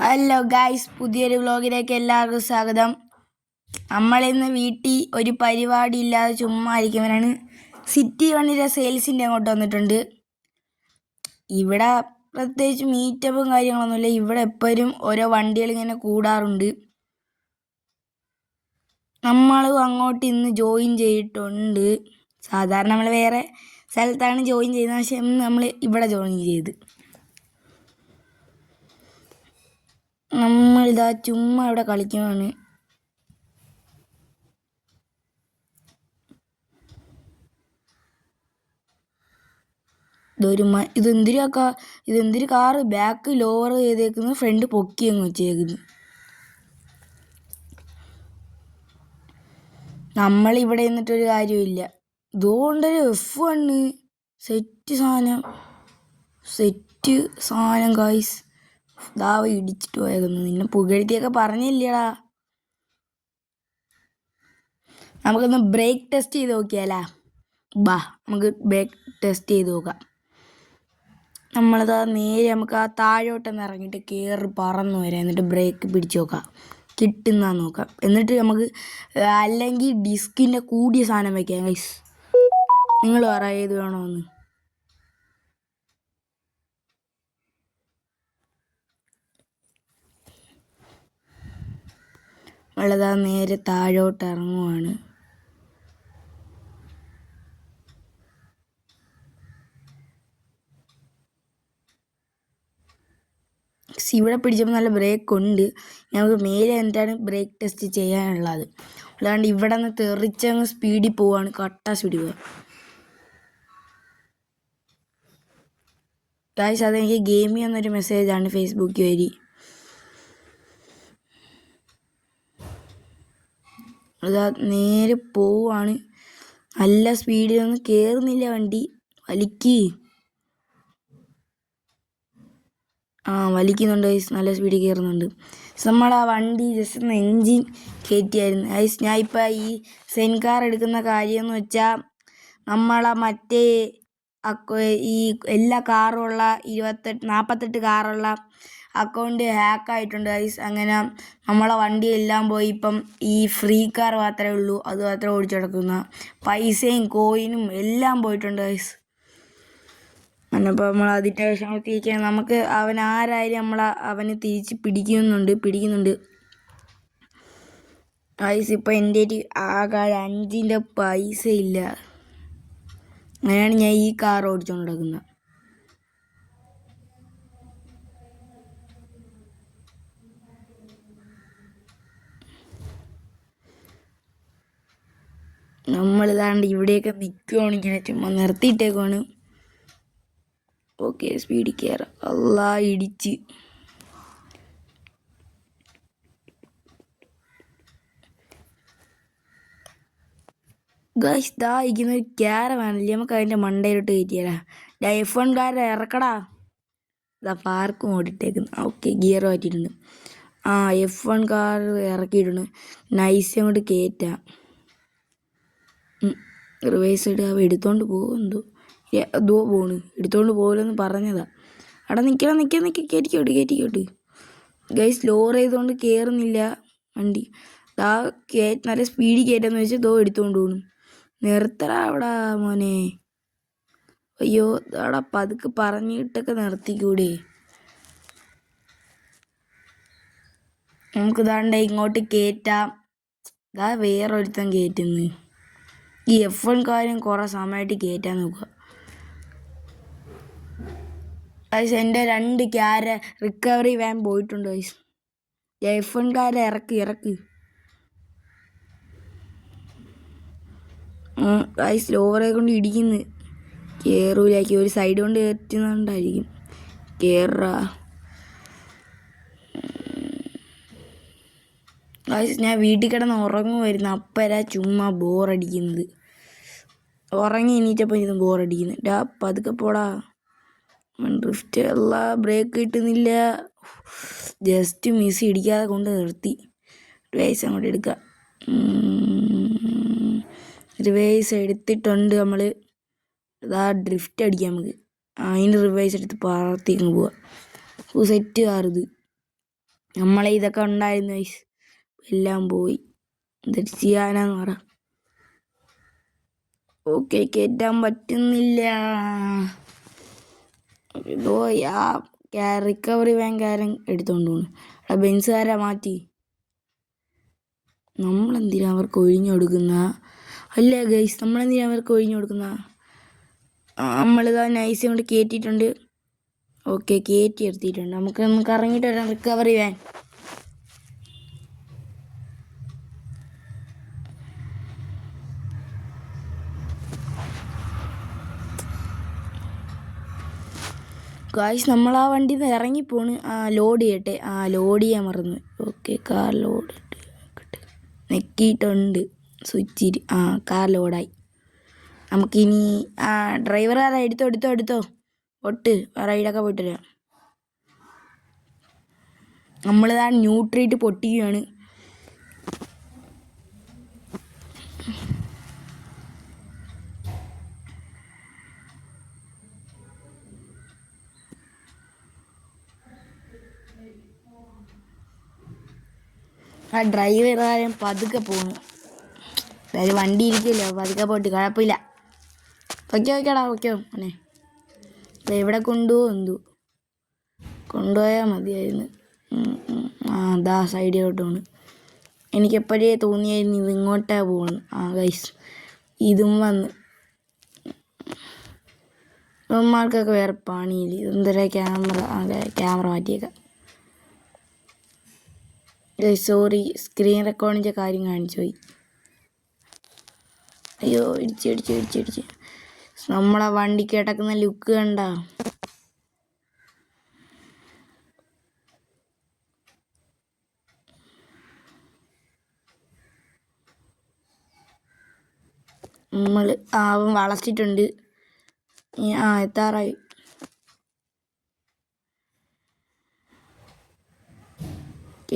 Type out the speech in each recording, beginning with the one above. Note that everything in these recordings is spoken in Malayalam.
ഹലോ ഗായ്സ്, പുതിയൊരു വ്ലോഗിലേക്ക് എല്ലാവർക്കും സ്വാഗതം. നമ്മളിന്ന് വീട്ടിൽ ഒരു പരിപാടി ഇല്ലാതെ ചുമ്മാ ഇരിക്കുമ്പോഴാണ് സിറ്റി വണ്ണിൻ്റെ സെയിൽസിൻ്റെ അങ്ങോട്ട് വന്നിട്ടുണ്ട്. ഇവിടെ പ്രത്യേകിച്ച് മീറ്റപ്പും കാര്യങ്ങളൊന്നുമില്ല. ഇവിടെ എപ്പോഴും ഓരോ വണ്ടികൾ ഇങ്ങനെ കൂടാറുണ്ട്. നമ്മളും അങ്ങോട്ട് ഇന്ന് ജോയിൻ ചെയ്തിട്ടുണ്ട്. സാധാരണ നമ്മൾ വേറെ സ്ഥലത്താണ് ജോയിൻ ചെയ്യുന്നത്, പക്ഷെ നമ്മൾ ഇവിടെ ജോയിൻ ചെയ്ത്. നമ്മളിതാ ചുമ്മാ ഇവിടെ കളിക്കുകയാണ്. ഇതെന്തൊരു കാറ്, ബാക്ക് ലോവർ ചെയ്തേക്കുന്നു, ഫ്രണ്ട് പൊക്കി അങ്ങ് വെച്ചേക്കുന്നു. നമ്മളിവിടെ നിന്നിട്ടൊരു കാര്യമില്ല. ഇതുകൊണ്ടൊരു F1 സെറ്റ് സാധനം ഗായ്സ്. ദാവ ഇടിച്ചിട്ട് പോയേക്കുന്നു. നിന്നെ പുകഴ്ത്തിയൊക്കെ പറഞ്ഞില്ലടാ. നമുക്കൊന്ന് ബ്രേക്ക് ടെസ്റ്റ് ചെയ്ത് നോക്കിയാലാ? നമുക്ക് ബ്രേക്ക് ടെസ്റ്റ് ചെയ്ത് നോക്കാം. നമ്മളിതാ നേരെ നമുക്ക് ആ താഴോട്ടൊന്ന് ഇറങ്ങിയിട്ട് കയറി പറന്ന് വരാം. എന്നിട്ട് ബ്രേക്ക് പിടിച്ച് നോക്കാം, കിട്ടുന്നാന്ന് നോക്കാം. എന്നിട്ട് നമുക്ക് അല്ലെങ്കിൽ ഡിസ്കിൻ്റെ കൂടിയ സാധനം വയ്ക്കാം ഗൈസ്. നിങ്ങൾ പറ ഏത് വേണമെന്ന്. നമ്മളിതാ നേരെ താഴോട്ട് ഇറങ്ങുവാണ്. ഇവിടെ പിടിച്ചപ്പോൾ നല്ല ബ്രേക്ക് ഉണ്ട്. നമുക്ക് മേലെ എന്നിട്ടാണ് ബ്രേക്ക് ടെസ്റ്റ് ചെയ്യാനുള്ളത്. അല്ലാണ്ട് ഇവിടെ നിന്ന് തെറിച്ചങ്ങ് സ്പീഡിൽ പോവാണ്, കട്ട സ്പീഡിൽ പോവുക ഗായ്സ്. അതെനിക്ക് ഗെയിമിൽ എന്നൊരു മെസ്സേജാണ് ഫേസ്ബുക്ക് വഴി. അതാ നേരെ പോവാണ്. നല്ല സ്പീഡിലൊന്നും കയറുന്നില്ല വണ്ടി. വലിക്കുന്നുണ്ട് ഗൈസ്, നല്ല സ്പീഡിൽ കയറുന്നുണ്ട്. നമ്മൾ ആ വണ്ടി ജസ്റ്റ് ഒന്ന് എൻജിൻ കയറ്റിയായിരുന്നു ഗൈസ്. ഞാൻ ഇപ്പോൾ ഈ സെൻ കാർ എടുക്കുന്ന കാര്യമെന്ന് വെച്ചാൽ നമ്മളെ മറ്റേ ഈ എല്ലാ കാറുള്ള 48 കാറുള്ള അക്കൗണ്ട് ഹാക്കായിട്ടുണ്ട് ഗൈസ്. അങ്ങനെ നമ്മളെ വണ്ടിയെല്ലാം പോയി ഇപ്പം ഈ ഫ്രീ കാർ മാത്രമേ ഉള്ളൂ. അത് മാത്രമേ ഓടിച്ചു നടക്കുന്ന. പൈസയും കോയിനും എല്ലാം പോയിട്ടുണ്ട് ഗൈസ്. അപ്പോൾ നമ്മൾ അതിൻ്റെ വിഷമത്തിരിക്കുകയാണ്. നമുക്ക് ആരായാലും അവന് തിരിച്ച് പിടിക്കുന്നുണ്ട് ഗൈസ്. ഇപ്പോൾ എൻ്റെ ആകെ 5 പൈസ ഇല്ല. അങ്ങനെയാണ് ഞാൻ ഈ കാർ ഓടിച്ചുകൊണ്ട് നടക്കുന്നത്. നമ്മളിതാണ്ട് ഇവിടെയൊക്കെ നിൽക്കുവാണ്, ഇങ്ങനെ ചുമ്മാ നിർത്തിയിട്ടേക്കുവാണ്. ഓക്കെ, സ്പീഡിൽ കയറാം. ഇടിച്ച് ഗൈസ്. ഇരിക്കുന്ന ഒരു ക്യാരവാനില്ലേ, നമുക്ക് അതിൻ്റെ മണ്ടയിലോട്ട് കയറ്റിയാലാ. F1 കാരെ ഇറക്കടാ. പാർക്കും ഓടിട്ടേക്കുന്നു. ഓക്കെ, ഗിയർ മാറ്റിയിട്ടുണ്ട്. F1 കാർ ഇറക്കിയിട്ടുണ്ട്. നൈസ് അങ്ങോട്ട് കയറ്റാം. റിവേഴ്സ് ഇടുക. എടുത്തോണ്ട് പോകുമെന്തോ. പോണ് എടുത്തോണ്ട് പോകില്ലെന്ന് പറഞ്ഞതാ. അവിടെ നിൽക്കണം, കയറ്റിക്കോട്ട് ഗൈസ്. ലോർ ചെയ്തുകൊണ്ട് കയറുന്നില്ല വണ്ടി. നല്ല സ്പീഡിൽ കയറ്റാന്ന് വെച്ചാൽ എടുത്തോണ്ട് പോകണം. നിർത്തടാ അവിടെ മോനെ. അയ്യോ, അവിടെ പതുക്കെ പറഞ്ഞിട്ടൊക്കെ നിർത്തിക്കൂടെ. നമുക്ക് ഇങ്ങോട്ട് കയറ്റാം. വേറൊരുത്തൻ കയറ്റുന്നു. ഈ F1 കാര്യം കുറേ സമയമായിട്ട് കയറ്റാൻ നോക്കുക. ഗൈസ്, എൻ്റെ 2 ക്യാര റിക്കവറി വാൻ പോയിട്ടുണ്ട് ഗൈസ്. F1 കാരെ ഇറക്ക് ഗൈസ്. ലോവറെ കൊണ്ട് ഇടിക്കുന്നു. കയറൂലാക്കി. ഒരു സൈഡ് കൊണ്ട് കയറ്റുന്നുണ്ടായിരിക്കും. കയറാ ഗൈസ്. ഞാൻ വീട്ടിൽ കിടന്ന് ഉറങ്ങുമായിരുന്നു. അപ്പരാ ചുമ്മാ ബോറടിക്കുന്നത്. ഉറങ്ങി എണീറ്റപ്പോൾ ഇത് ബോറടിക്കുന്നു. പതുക്കെ പോടാ. ഡ്രിഫ്റ്റ് ബ്രേക്ക് കിട്ടുന്നില്ല. ജസ്റ്റ് മിസ് ഇടിക്കാതെ കൊണ്ട് നിർത്തി. റിവേഴ്സ് അങ്ങോട്ട് എടുക്കുക. റിവേഴ്സ് എടുത്തിട്ടുണ്ട് നമ്മൾ. ഡ്രിഫ്റ്റ് അടിക്കാം നമുക്ക്. അതിൻ്റെ റിവേഴ്സ് എടുത്ത് പറത്തിങ്ങ് പോവുക. സെറ്റ് കാറിത്. നമ്മളെ ഇതൊക്കെ ഉണ്ടായിരുന്നു ഗൈസ്, എല്ലാം പോയി. എന്തൊരു ചെയ്യാനാന്ന് പറ. ഓക്കെ, കയറ്റാൻ പറ്റുന്നില്ല. ഇതോ റിക്കവറി വാൻകാരൻ എടുത്തോണ്ട് പോണു. ബെൻസുകാരെ മാറ്റി. നമ്മളെന്തിനാ അവർക്ക് ഒഴിഞ്ഞു കൊടുക്കുന്ന? അല്ല ഗൈസ്, നമ്മളെന്തിനാ അവർക്ക് ഒഴിഞ്ഞു കൊടുക്കുന്ന? നമ്മളിതാ നൈസ് കൊണ്ട് കയറ്റിയിട്ടുണ്ട്. ഓക്കെ, കയറ്റി എടുത്തിട്ടുണ്ട്. നമുക്ക് കറങ്ങിയിട്ട് വരാം. റിക്കവറി വാൻ ഗായ്സ്, നമ്മൾ ആ വണ്ടിയിൽ നിന്ന് ഇറങ്ങിപ്പോണ്. ലോഡ് ചെയ്യട്ടെ. ലോഡ് ചെയ്യാൻ മറന്നു. ഓക്കെ, കാർ ലോഡ് നെക്കിയിട്ടുണ്ട് സ്വിച്ചിൽ. കാർ ലോഡായി. നമുക്കിനി ഡ്രൈവർ ആരാ? എടുത്തോ ഒട്ട് റൈഡൊക്കെ പോയിട്ട് വരാം. നമ്മളിതാ ന്യൂട്രീറ്റ് പൊട്ടിക്കുകയാണ്. ഡ്രൈവറുകാരൻ പതുക്കെ പോണു. അതായത് വണ്ടി ഇരിക്കില്ല, പതുക്കെ പോയിട്ട് കുഴപ്പമില്ല. വയ്ക്കോടാ മോനെ. എവിടെ കൊണ്ടുപോയാൽ മതിയായിരുന്നു. അതാ സൈഡിലോട്ട് പോണ്. എനിക്കെപ്പോഴേ തോന്നിയായിരുന്നു ഇത് ഇങ്ങോട്ടാ പോകണം. ഗൈസ്, ഇതും വന്ന്. ഇവന്മാർക്കൊക്കെ വേറെ പണിയില്ല. ഇതെന്തര ക്യാമറ മാറ്റിയേക്കാം. സോറി, സ്ക്രീൻ റെക്കോർഡിൻ്റെ കാര്യം കാണിച്ചു പോയി. അയ്യോ, ഇടിച്ച് നമ്മളെ വണ്ടിക്ക് കിടക്കുന്ന ലുക്ക് കണ്ട. നമ്മൾ അവൻ വളച്ചിട്ടുണ്ട്. എത്താറായി.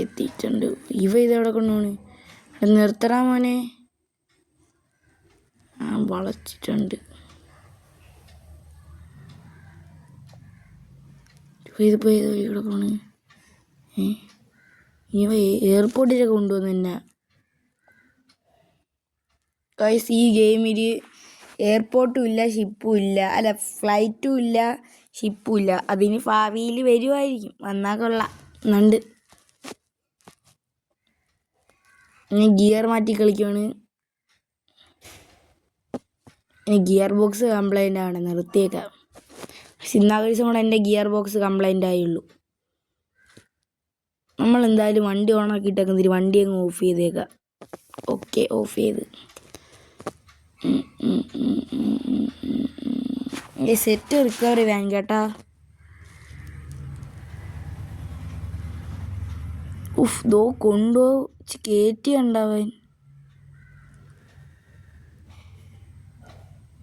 എത്തിയിട്ടുണ്ട്. ഇതെവിടെ കൊണ്ടുപോണ്? നിർത്തറാ മോനെ. വളച്ചിട്ടുണ്ട്. ഇതിപ്പോൾ ഏതോ ഇവിടെ പോണ്. ഇവ എയർപോർട്ടിലൊക്കെ കൊണ്ടുവന്നു തന്നെ. ഗൈസ്, ഈ ഗെയിമിൽ എയർപോർട്ടും ഇല്ല, ഷിപ്പും ഇല്ല. അല്ല, ഫ്ലൈറ്റും ഇല്ല, ഷിപ്പും ഇല്ല. അതിന് ഭാവിയിൽ വരുമായിരിക്കും. വന്നാൽ കൊള്ളാം. ഞാൻ ഗിയർ മാറ്റി കളിക്കുകയാണ്. ഗിയർ ബോക്സ് കംപ്ലൈൻ്റ് ആണ്, നിർത്തിയേക്കാം. ഇന്നാകഴിച്ചും കൂടെ എൻ്റെ ഗിയർ ബോക്സ് കംപ്ലൈൻ്റ് ആയുള്ളൂ. നമ്മളെന്തായാലും വണ്ടി ഓണാക്കിയിട്ടേക്കുന്നതിന് വണ്ടി അങ്ങ് ഓഫ് ചെയ്തേക്കാം. ഓക്കെ, ഓഫ് ചെയ്ത്. സെറ്റ് റിക്കവറി വാൻ കേട്ടാ. കൊണ്ടുപോച്ച് കയറ്റി കണ്ടവൻ.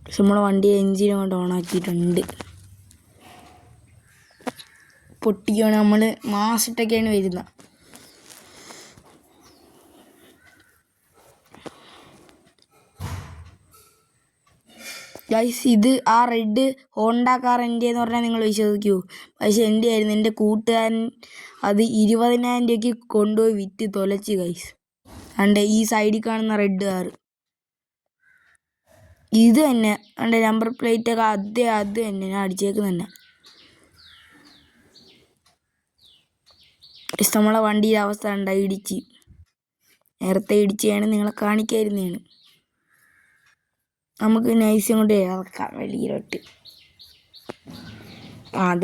പക്ഷെ നമ്മളെ വണ്ടി എൻജിൻ കൊണ്ട് ഓണാക്കിയിട്ടുണ്ട്. പൊട്ടിക്കുകയാണ്. നമ്മൾ മാസിട്ടൊക്കെയാണ് വരുന്നത്. ഗൈസ്, ഇത് റെഡ് ഹോണ്ട കാർ എൻ്റെ എന്ന് പറഞ്ഞാൽ നിങ്ങൾ വിശ്വസിക്കൂ. പക്ഷെ എൻ്റെ ആയിരുന്നു. എൻ്റെ കൂട്ടുകാരൻ അത് 20,000 രൂപയ്ക്ക് കൊണ്ടുപോയി വിറ്റ് തൊലച്ച് ഗൈസ്. അണ്ട് ഈ സൈഡിൽ കാണുന്ന റെഡ് കാർ ഇത് തന്നെ. അണ്ട് നമ്പർ പ്ലേറ്റൊക്കെ അത് തന്നെ ഞാൻ അടിച്ചേക്കുന്ന തന്നെ. നമ്മളെ വണ്ടിയുടെ അവസ്ഥ ഉണ്ട്. നേരത്തെ ഇടിച്ചാണ് നിങ്ങളെ കാണിക്കായിരുന്നതാണ്. നമുക്ക് നൈസ് കൊണ്ട് ഇറക്കാം വെളിയിലോട്ട്.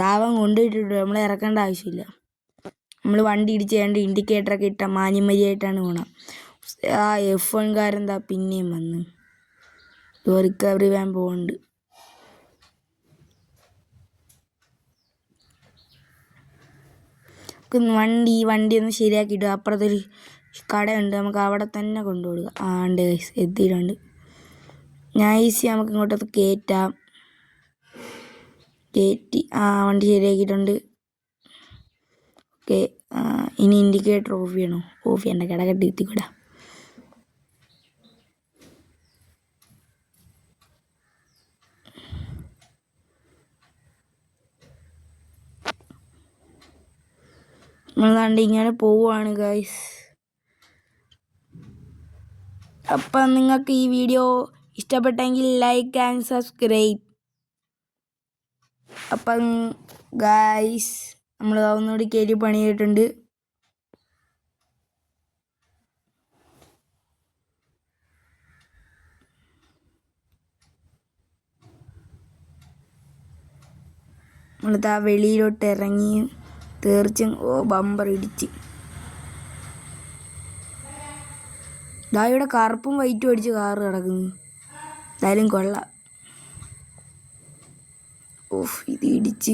ദാവം കൊണ്ടുപോയിട്ടുണ്ട്. നമ്മൾ ഇറക്കേണ്ട ആവശ്യമില്ല. നമ്മൾ വണ്ടി ഇടിച്ച് ഇൻഡിക്കേറ്ററൊക്കെ ഇട്ട മാന്യമര്യായിട്ടാണ് പോകണം. F1കാരെന്താ പിന്നെയും വന്ന് റിക്കവറി വാൻ പോകുന്നുണ്ട്. വണ്ടി ഒന്ന് ശരിയാക്കിയിട്ട് അപ്പുറത്തൊരു കടയുണ്ട്. നമുക്ക് അവിടെ തന്നെ കൊണ്ടുപോടുക. ഉണ്ട് ഗൈസ്, എത്തിയിട്ടുണ്ട്. നൈസ്, നമുക്ക് ഇങ്ങോട്ടത് കയറ്റി വണ്ടി ശരിയാക്കിയിട്ടുണ്ട്. ഓക്കെ, ഇനി ഇൻഡിക്കേറ്റർ ഓഫ് ചെയ്യണോ? ഓഫ് ചെയ്യണ്ട, കിടക്കട്ടി എത്തിക്കൂടാ. നമ്മൾ കണ്ട് ഇങ്ങനെ പോവുകയാണ് ഗൈസ്. അപ്പം നിങ്ങൾക്ക് ഈ വീഡിയോ ഇഷ്ടപ്പെട്ടെങ്കിൽ ലൈക്ക് ആൻഡ് സബ്സ്ക്രൈബ്. അപ്പം ഗൈസ് നമ്മൾ ഒന്നുകൂടി കയറി പണിയിട്ടുണ്ട്. നമ്മളിതാ വെളിയിലോട്ട് ഇറങ്ങി തീർച്ചും ബമ്പർ ഇടിച്ച്. ഇതാ ഇവിടെ കറുപ്പും വൈറ്റും അടിച്ച് കാറ് കിടക്കുന്നു. എന്തായാലും കൊള്ളാം. ഓഫ്, ഇത് ഇടിച്ച്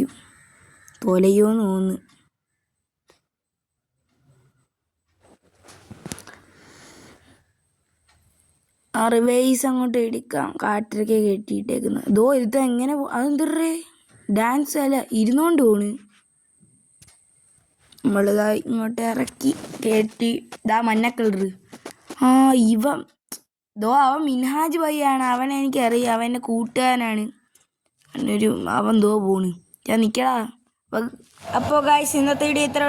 തൊലയോന്ന് തോന്നുന്നു. ആ റിവേഴ്സ് അങ്ങോട്ട് എടുക്കാം. കാട്ടിലൊക്കെ കെട്ടിയിട്ടേക്കുന്നത്. ഇതോ ഇത് എങ്ങനെ അതെന്തേ ഡാൻസ് അല്ല ഇരുന്നോണ്ട് പോണ്. നമ്മളിതാ ഇങ്ങോട്ട് ഇറക്കി കയറ്റി. ഇതാ മഞ്ഞ കളറ്. ഇവൻ അവൻ മിൻഹാജ് ഭായിയാണ്. അവനെ എനിക്കറിയാം, അവൻ്റെ കൂട്ടുകാരനാണ്. അവൻ പോണ്. ഞാൻ നിൽക്കടാ. അപ്പോൾ ഗായ്സ് ഇന്നത്തെ വീഡിയോ ഇത്ര